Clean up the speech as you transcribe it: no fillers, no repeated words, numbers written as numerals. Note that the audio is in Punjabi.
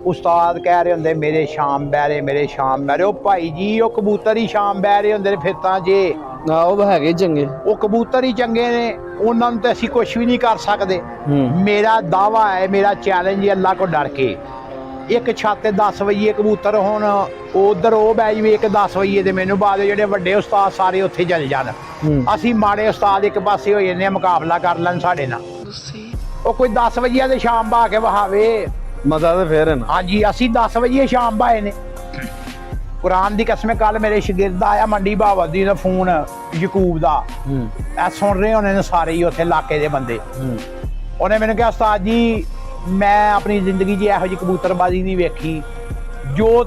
ਉਸਤਾਦ ਕਹਿ ਰਹੇ ਹੁੰਦੇ ਮੇਰੇ ਸ਼ਾਮ ਬਹਿਰੇ ਮੇਰੇ ਸ਼ਾਮ ਬਹਿਰੇ। ਉਹ ਭਾਈ ਜੀ ਉਹ ਕਬੂਤਰ ਹੀ ਸ਼ਾਮ ਬਹਿਰੇ ਹੁੰਦੇ ਨੇ ਫਿਰਤਾਂ 'ਚ। ਨਾ ਉਹ ਹੈਗੇ ਚੰਗੇ, ਉਹ ਕਬੂਤਰ ਹੀ ਚੰਗੇ ਨੇ, ਉਹਨਾਂ ਨੂੰ ਤਾਂ ਅਸੀਂ ਕੁਝ ਵੀ ਨਹੀਂ ਕਰ ਸਕਦੇ। ਮੇਰਾ ਦਾਵਾ ਹੈ, ਮੇਰਾ ਚੈਲੰਜ ਹੈ ਅੱਲਾ ਕੋ ਡਰ ਕੇ, ਇੱਕ ਛੱਤ ਤੇ 10 ਵਜੇ ਕਬੂਤਰ ਹੁਣ ਉਧਰ ਉਹ ਬਹਿ ਜਾਵੇ ਇੱਕ 10 ਵਜੇ ਤੇ ਮੈਨੂੰ ਬਾਅਦ ਜਿਹੜੇ ਵੱਡੇ ਉਸਤਾਦ ਸਾਰੇ ਉੱਥੇ ਚੱਲ ਜਾਣ। ਅਸੀਂ ਮਾੜੇ ਉਸਤਾਦ ਇੱਕ ਪਾਸੇ ਹੋ ਜਾਂਦੇ ਆ, ਮੁਕਾਬਲਾ ਕਰ ਲੈਣ ਸਾਡੇ ਨਾਲ। ਉਹ ਕੋਈ 10 ਵਜੇ ਤੇ ਸ਼ਾਮ ਬਹਾ ਕੇ ਵਹਾਵੇ ਮਜ਼ਾ ਤਾਂ ਫੇਰ ਹੈ ਨਾ। ਹਾਂਜੀ ਅਸੀਂ 10 ਵਜੇ ਸ਼ਾਮ ਬਾਏ ਨੇ। ਕੁਰਾਨ ਦੀ ਕਸਮ, ਕੱਲ ਮੇਰੇ ਸ਼ਾਗਿਰਦ ਆਇਆ ਮੰਡੀ ਬਾਵਦੀ ਦਾ ਫੋਨ ਯਕੂਬ ਦਾ, ਇਹ ਸੁਣ ਰਹੇ ਹੋਣੇ ਨੇ ਸਾਰੇ ਹੀ ਉੱਥੇ ਇਲਾਕੇ ਦੇ ਬੰਦੇ। ਉਹਨੇ ਮੈਨੂੰ ਕਿਹਾ ਉਸਤਾਦ ਜੀ ਮੈਂ ਆਪਣੀ ਜ਼ਿੰਦਗੀ 'ਚ ਇਹੋ ਜਿਹੀ ਕਬੂਤਰਬਾਜ਼ੀ ਨਹੀਂ ਵੇਖੀ ਜੋ